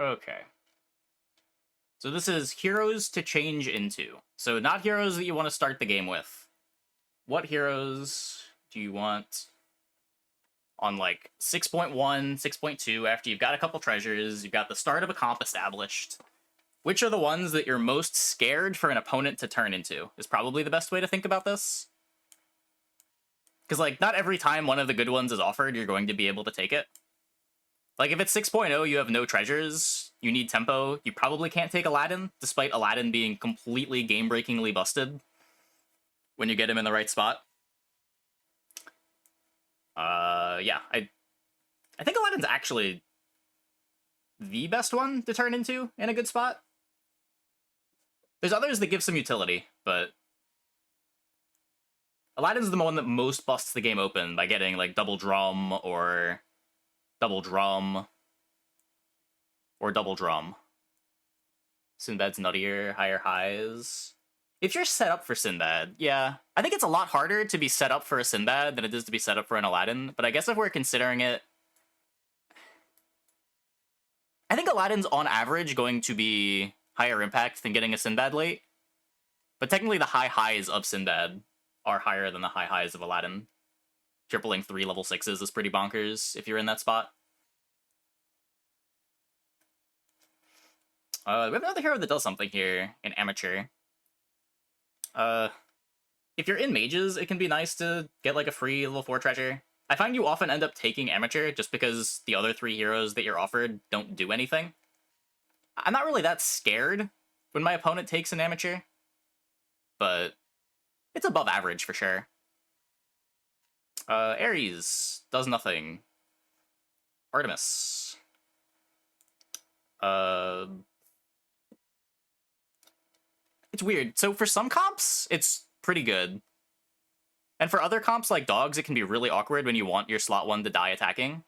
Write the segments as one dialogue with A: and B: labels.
A: Okay. So this is heroes to change into. So not heroes that you want to start the game with. What heroes do you want on like 6.1, 6.2 after you've got a couple treasures, you've got the start of a comp established? Which are the ones that you're most scared for an opponent to turn into is probably the best way to think about this. Because, like, not every time one of the good ones is offered, you're going to be able to take it. Like, if it's 6.0, you have no treasures, you need tempo, you probably can't take Aladdin, despite Aladdin being completely game-breakingly busted when you get him in the right spot. Yeah, I think Aladdin's actually the best one to turn into in a good spot. There's others that give some utility, but Aladdin's the one that most busts the game open by getting, like, double drum or double drum or double drum. Sinbad's nuttier, higher highs. If you're set up for Sinbad, yeah. I think it's a lot harder to be set up for a Sinbad than it is to be set up for an Aladdin, but I guess if we're considering it, I think Aladdin's on average going to be higher impact than getting a Sinbad late. But technically the high highs of Sinbad are higher than the high highs of Aladdin. Tripling 3 level 6s is pretty bonkers if you're in that spot. We have another hero that does something here, an amateur. If you're in mages, it can be nice to get like a free level 4 treasure. I find you often end up taking amateur just because the other 3 heroes that you're offered don't do anything. I'm not really that scared when my opponent takes an amateur, but it's above average for sure. Ares does nothing. Artemis. It's weird. So for some comps, it's pretty good. And for other comps like dogs, it can be really awkward when you want your slot 1 to die attacking.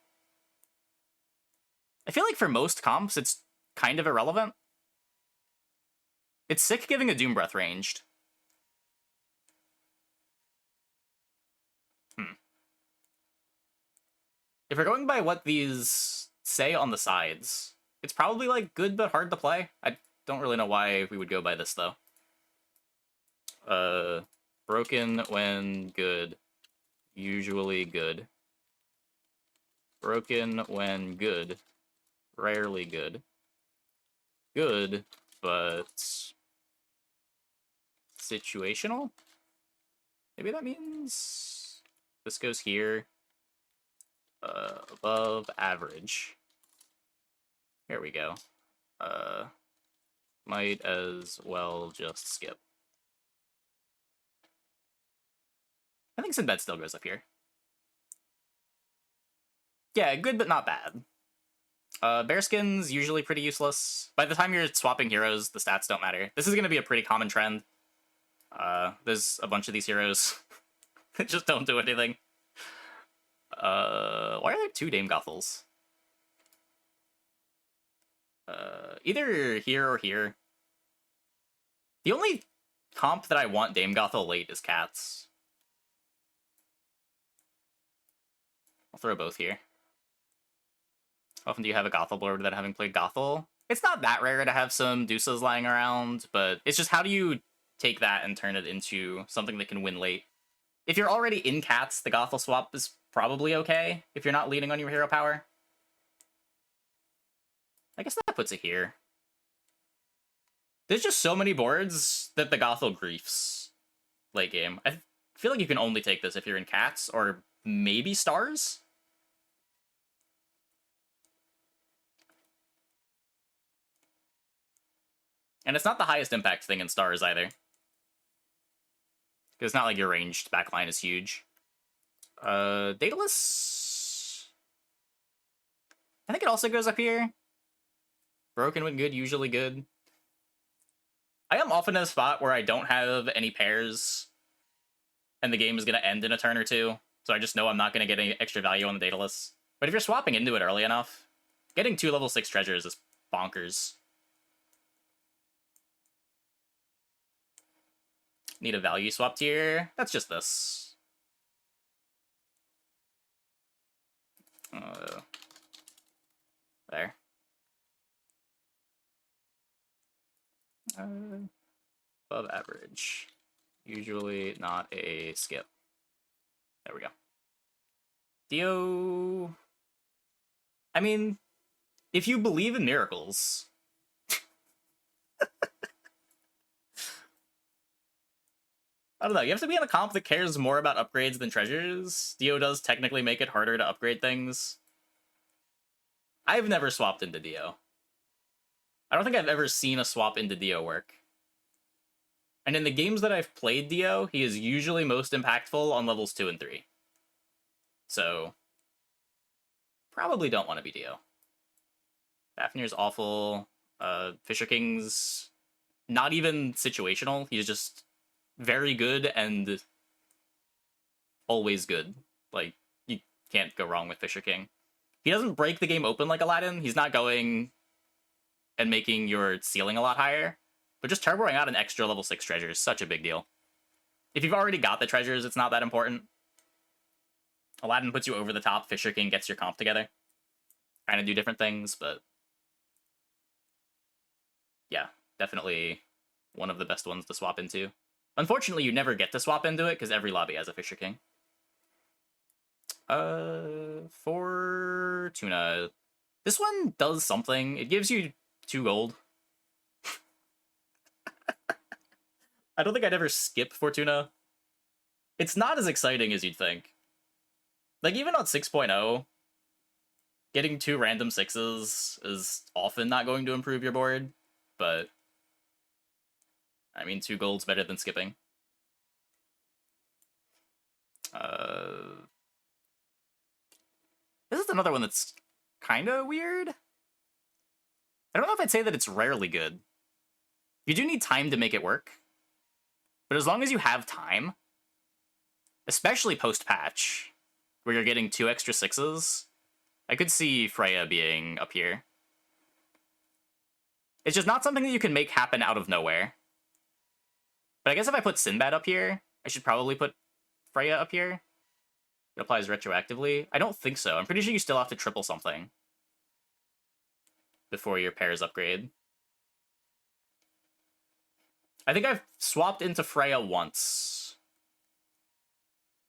A: I feel like for most comps, it's kind of irrelevant. It's sick giving a Doom Breath ranged. If we're going by what these say on the sides, it's probably like good but hard to play. I don't really know why we would go by this though. Broken when good. Usually good. Broken when good. Rarely good. Good, but situational? Maybe that means this goes here. Above average. There we go. Might as well just skip. I think Sinbad still goes up here. Yeah, good but not bad. Bearskin's usually pretty useless. By the time you're swapping heroes, the stats don't matter. This is going to be a pretty common trend. There's a bunch of these heroes that just don't do anything. Why are there 2 Dame Gothels? Either here or here. The only comp that I want Dame Gothel late is Cats. I'll throw both here. How often do you have a Gothel board without having played Gothel? It's not that rare to have some Deuces lying around, but it's just how do you take that and turn it into something that can win late? If you're already in Cats, the Gothel swap is probably okay if you're not leaning on your hero power. I guess that puts it here. There's just so many boards that the Gothel griefs late game. I feel like you can only take this if you're in Cats or maybe Stars. And it's not the highest impact thing in Stars either. Because it's not like your ranged backline is huge. Daedalus? I think it also goes up here. Broken when good, usually good. I am often in a spot where I don't have any pairs, and the game is going to end in a turn or 2, so I just know I'm not going to get any extra value on the Daedalus. But if you're swapping into it early enough, getting 2 level 6 treasures is bonkers. Need a value swap tier? That's just this. There. Above average. Usually not a skip. There we go. Dio... I mean, if you believe in miracles... I don't know, you have to be in a comp that cares more about upgrades than treasures. Dio does technically make it harder to upgrade things. I've never swapped into Dio. I don't think I've ever seen a swap into Dio work. And in the games that I've played Dio, he is usually most impactful on levels 2 and 3. So, probably don't want to be Dio. Fafnir's awful. Fisher King's not even situational. He's just very good and always good. Like, you can't go wrong with Fisher King. He doesn't break the game open like Aladdin. He's not going and making your ceiling a lot higher. But just turboing out an extra level 6 treasure is such a big deal. If you've already got the treasures, it's not that important. Aladdin puts you over the top. Fisher King gets your comp together. Kind of do different things, but... yeah, definitely one of the best ones to swap into. Unfortunately, you never get to swap into it, because every lobby has a Fisher King. Fortuna. This one does something. It gives you 2 gold. I don't think I'd ever skip Fortuna. It's not as exciting as you'd think. Like, even on 6.0, getting 2 random 6s is often not going to improve your board, but... I mean, 2 gold's better than skipping. This is another one that's kind of weird. I don't know if I'd say that it's rarely good. You do need time to make it work. But as long as you have time, especially post-patch, where you're getting 2 extra 6s, I could see Freya being up here. It's just not something that you can make happen out of nowhere. But I guess if I put Sinbad up here, I should probably put Freya up here. It applies retroactively. I don't think so. I'm pretty sure you still have to triple something before your pairs upgrade. I think I've swapped into Freya once.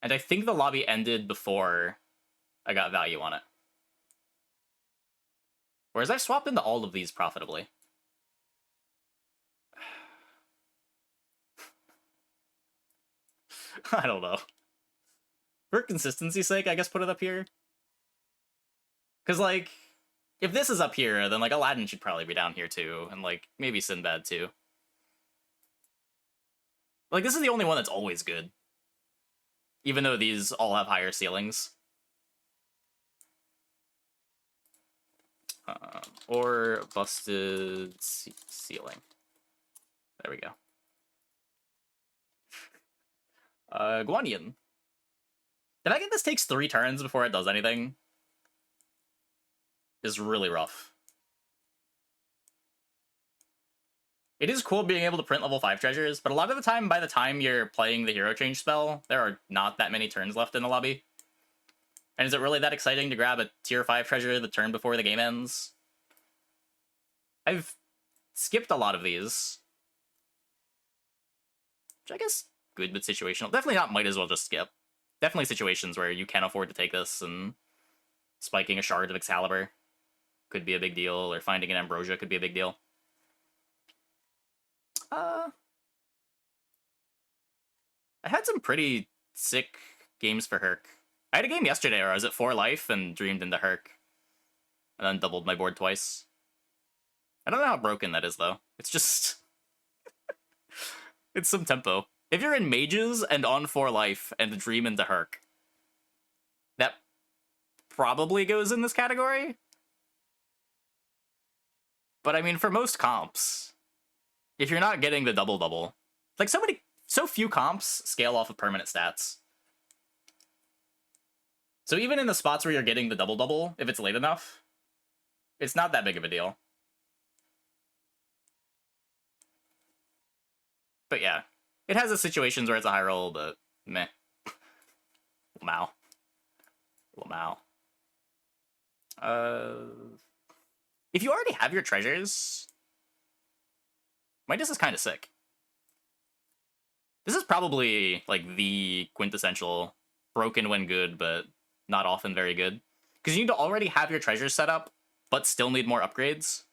A: And I think the lobby ended before I got value on it. Whereas I've swapped into all of these profitably. I don't know. For consistency's sake, I guess put it up here. Because, like, if this is up here, then, like, Aladdin should probably be down here, too. And, like, maybe Sinbad, too. Like, this is the only one that's always good. Even though these all have higher ceilings. Or busted ceiling. There we go. Guanyin. The fact that this takes 3 turns before it does anything is really rough. It is cool being able to print level 5 treasures, but a lot of the time, by the time you're playing the hero change spell, there are not that many turns left in the lobby. And is it really that exciting to grab a tier 5 treasure the turn before the game ends? I've skipped a lot of these. Which I guess good but situational. Definitely not might as well just skip. Definitely situations where you can afford to take this, and spiking a shard of Excalibur could be a big deal, or finding an Ambrosia could be a big deal. I had some pretty sick games for Herc. I had a game yesterday where I was at 4 life and dreamed into Herc. And then doubled my board twice. I don't know how broken that is, though. It's just... it's some tempo. If you're in Mages and on 4 life and dream into Herc, that probably goes in this category. But I mean, for most comps, if you're not getting the double-double... like, so few comps scale off of permanent stats. So even in the spots where you're getting the double-double, if it's late enough, it's not that big of a deal. But yeah, it has the situations where it's a high roll, but meh. Lamau. If you already have your treasures, Midas is kind of sick. This is probably like the quintessential broken when good, but not often very good. Because you need to already have your treasures set up, but still need more upgrades.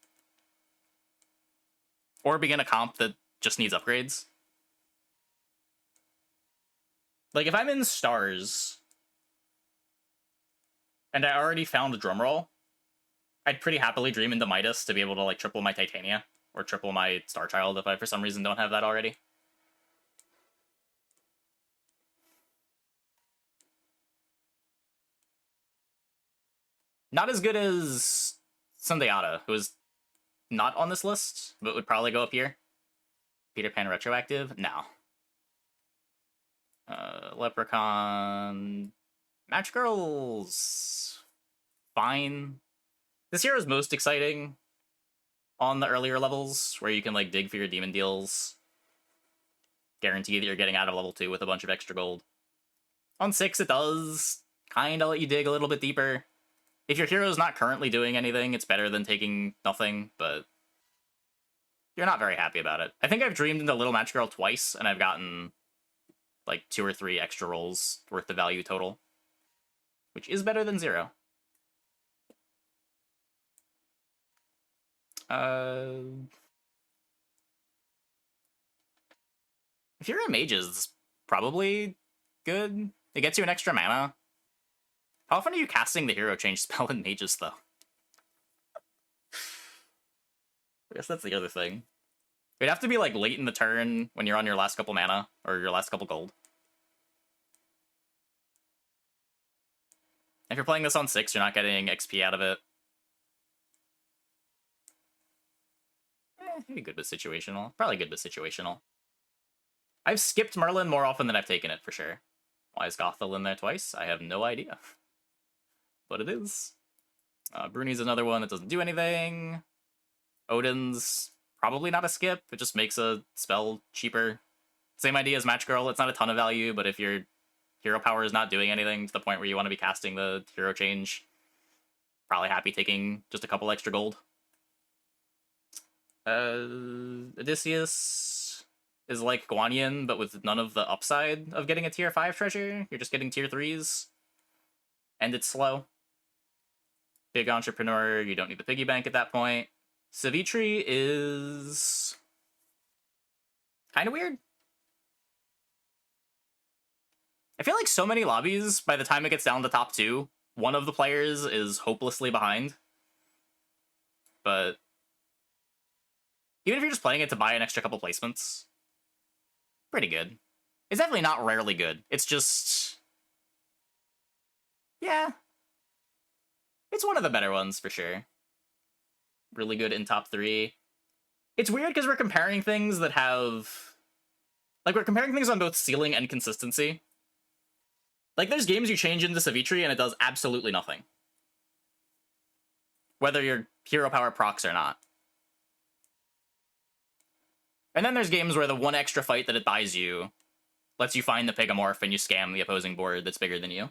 A: Or begin a comp that just needs upgrades. Like, if I'm in Stars, and I already found a drumroll, I'd pretty happily dream into Midas to be able to, like, triple my Titania, or triple my Star Child if I, for some reason, don't have that already. Not as good as Sundiata, who is not on this list, but would probably go up here. Peter Pan Retroactive? No. Leprechaun... Match Girls... Fine. This hero is most exciting on the earlier levels, where you can, like, dig for your demon deals. Guarantee that you're getting out of level 2 with a bunch of extra gold. On 6, it does kind of let you dig a little bit deeper. If your hero is not currently doing anything, it's better than taking nothing, but you're not very happy about it. I think I've dreamed into Little Match Girl twice, and I've gotten like 2 or 3 extra rolls worth of value total, which is better than 0. If you're in Mages, it's probably good. It gets you an extra mana. How often are you casting the hero change spell in Mages, though? I guess that's the other thing. It'd have to be, like, late in the turn when you're on your last couple mana, or your last couple gold. If you're playing this on 6, you're not getting XP out of it. Maybe good with Situational. Probably good with Situational. I've skipped Merlin more often than I've taken it, for sure. Why is Gothel in there twice? I have no idea. But it is. Bruni's another one that doesn't do anything. Odin's probably not a skip. It just makes a spell cheaper. Same idea as Match Girl. It's not a ton of value, but if your hero power is not doing anything to the point where you want to be casting the hero change, probably happy taking just a couple extra gold. Odysseus is like Guan Yin, but with none of the upside of getting a tier 5 treasure. You're just getting tier 3s. And it's slow. Big entrepreneur, you don't need the piggy bank at that point. Savitri is kind of weird. I feel like so many lobbies, by the time it gets down to top 2, one of the players is hopelessly behind. But even if you're just playing it to buy an extra couple placements, pretty good. It's definitely not rarely good. It's just... yeah. It's one of the better ones, for sure. Really good in top 3. It's weird because we're comparing things that have... like, we're comparing things on both ceiling and consistency. Like, there's games you change into Savitri and it does absolutely nothing. Whether your hero power procs or not. And then there's games where the one extra fight that it buys you lets you find the Pigamorph and you scam the opposing board that's bigger than you.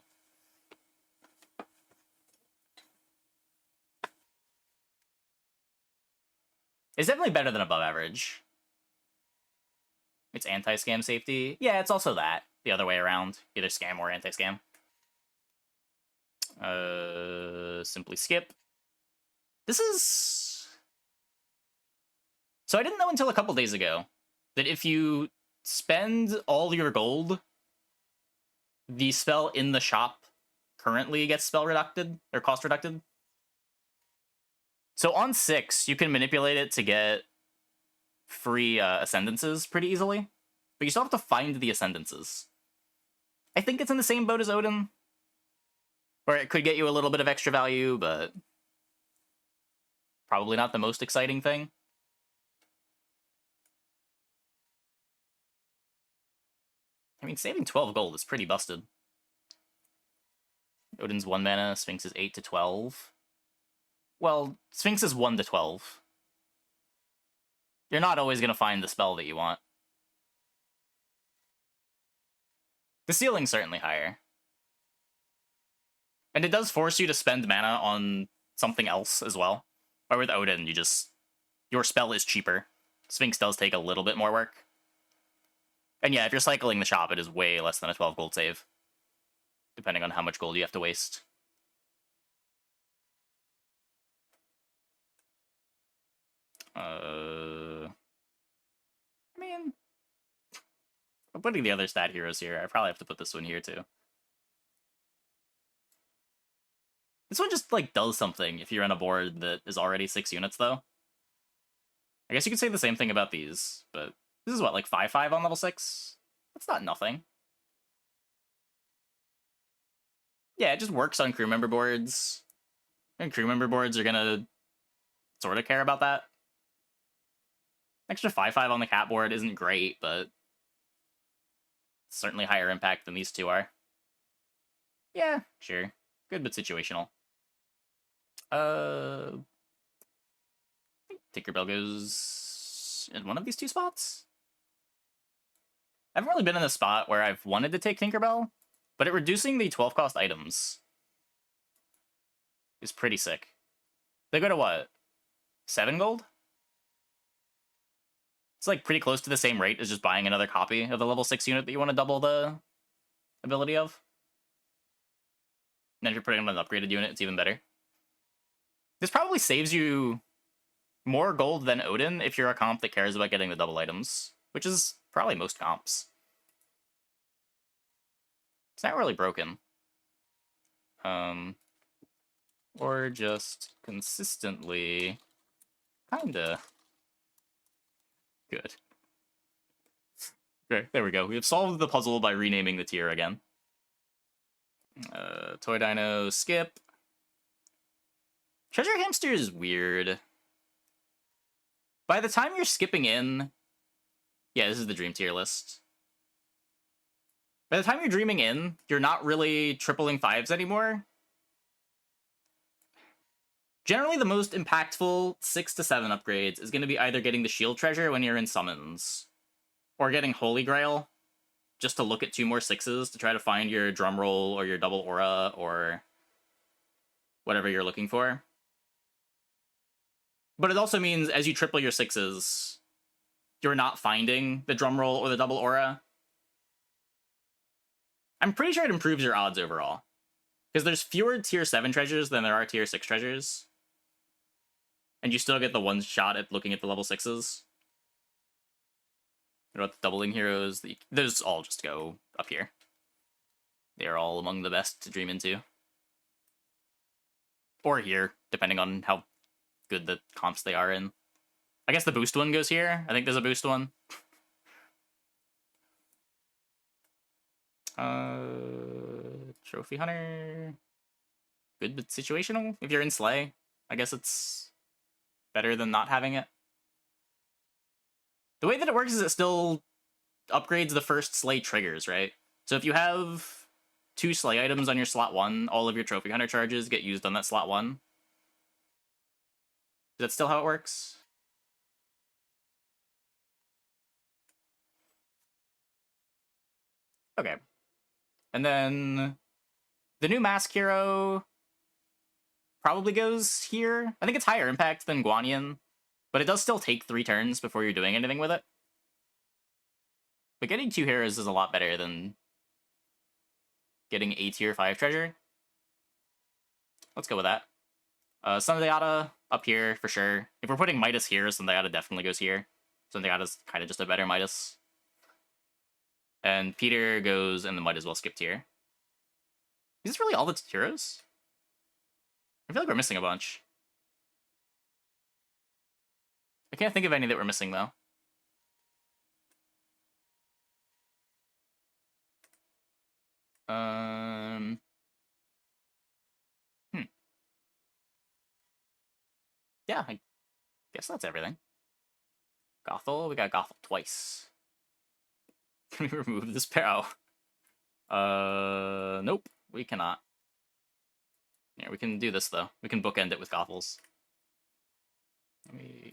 A: It's definitely better than above average. It's anti-scam safety. Yeah, it's also that. The other way around. Either scam or anti-scam. Simply skip. This is... so I didn't know until a couple days ago that if you spend all your gold, the spell in the shop currently gets spell reducted, or cost reducted. So on 6, you can manipulate it to get free ascendances pretty easily, but you still have to find the ascendances. I think it's in the same boat as Odin, where it could get you a little bit of extra value, but probably not the most exciting thing. I mean, saving 12 gold is pretty busted. Odin's 1 mana, Sphinx is 8 to 12. Well, Sphinx is 1 to 12. You're not always going to find the spell that you want. The ceiling's certainly higher. And it does force you to spend mana on something else as well. Or with Odin, you just... your spell is cheaper. Sphinx does take a little bit more work. And yeah, if you're cycling the shop, it is way less than a 12 gold save, depending on how much gold you have to waste. I mean, I'm putting the other stat heroes here. I probably have to put this one here too. This one just like does something if you're on a board that is already 6 units though. I guess you could say the same thing about these, but this is what, like 5/5 on level 6? That's not nothing. Yeah, it just works on crew member boards. And crew member boards are gonna sort of care about that. Extra 5/5 on the cat board isn't great, but certainly higher impact than these two are. Yeah, sure. Good, but situational. Tinkerbell goes in one of these two spots. I haven't really been in a spot where I've wanted to take Tinkerbell, but it reducing the 12 cost items is pretty sick. They go to what? 7 gold? It's like pretty close to the same rate as just buying another copy of the level 6 unit that you want to double the ability of. And if you're putting on an upgraded unit, it's even better. This probably saves you more gold than Odin if you're a comp that cares about getting the double items, which is probably most comps. It's not really broken. Or just consistently kinda good. Okay, there we go. We have solved the puzzle by renaming the tier again. Toy Dino, skip. Treasure Hamster is weird. By the time you're skipping in... Yeah, this is the dream tier list. By the time you're dreaming in, you're not really tripling 5s anymore. Generally, the most impactful 6 to 7 upgrades is going to be either getting the shield treasure when you're in summons, or getting Holy Grail, just to look at 2 more 6s to try to find your drum roll or your double aura or whatever you're looking for. But it also means as you triple your 6s, you're not finding the drum roll or the double aura. I'm pretty sure it improves your odds overall, because there's fewer tier 7 treasures than there are tier 6 treasures. And you still get the one shot at looking at the level 6s. What about the doubling heroes? Those all just go up here. They are all among the best to dream into. Or here, depending on how good the comps they are in. I guess the boost one goes here. I think there's a boost one. Trophy Hunter. Good, but situational. If you're in Slay, I guess it's better than not having it. The way that it works is it still upgrades the first Slay triggers, right? So if you have 2 Slay items on your slot 1, all of your Trophy Hunter charges get used on that slot 1. Is that still how it works? Okay. And then the new Mask Hero probably goes here. I think it's higher impact than Guanyin, but it does still take 3 turns before you're doing anything with it. But getting 2 heroes is a lot better than getting a tier 5 treasure. Let's go with that. Sundiata up here for sure. If we're putting Midas here, Sundiata definitely goes here. Sundiata's kind of just a better Midas. And Peter goes in the might as well skip tier. Is this really all the heroes? I feel like we're missing a bunch. I can't think of any that we're missing, though. Yeah, I guess that's everything. Gothel, we got Gothel twice. Can we remove this pair? Oh. Nope, we cannot. Yeah, we can do this, though. We can bookend it with Gothels. Let me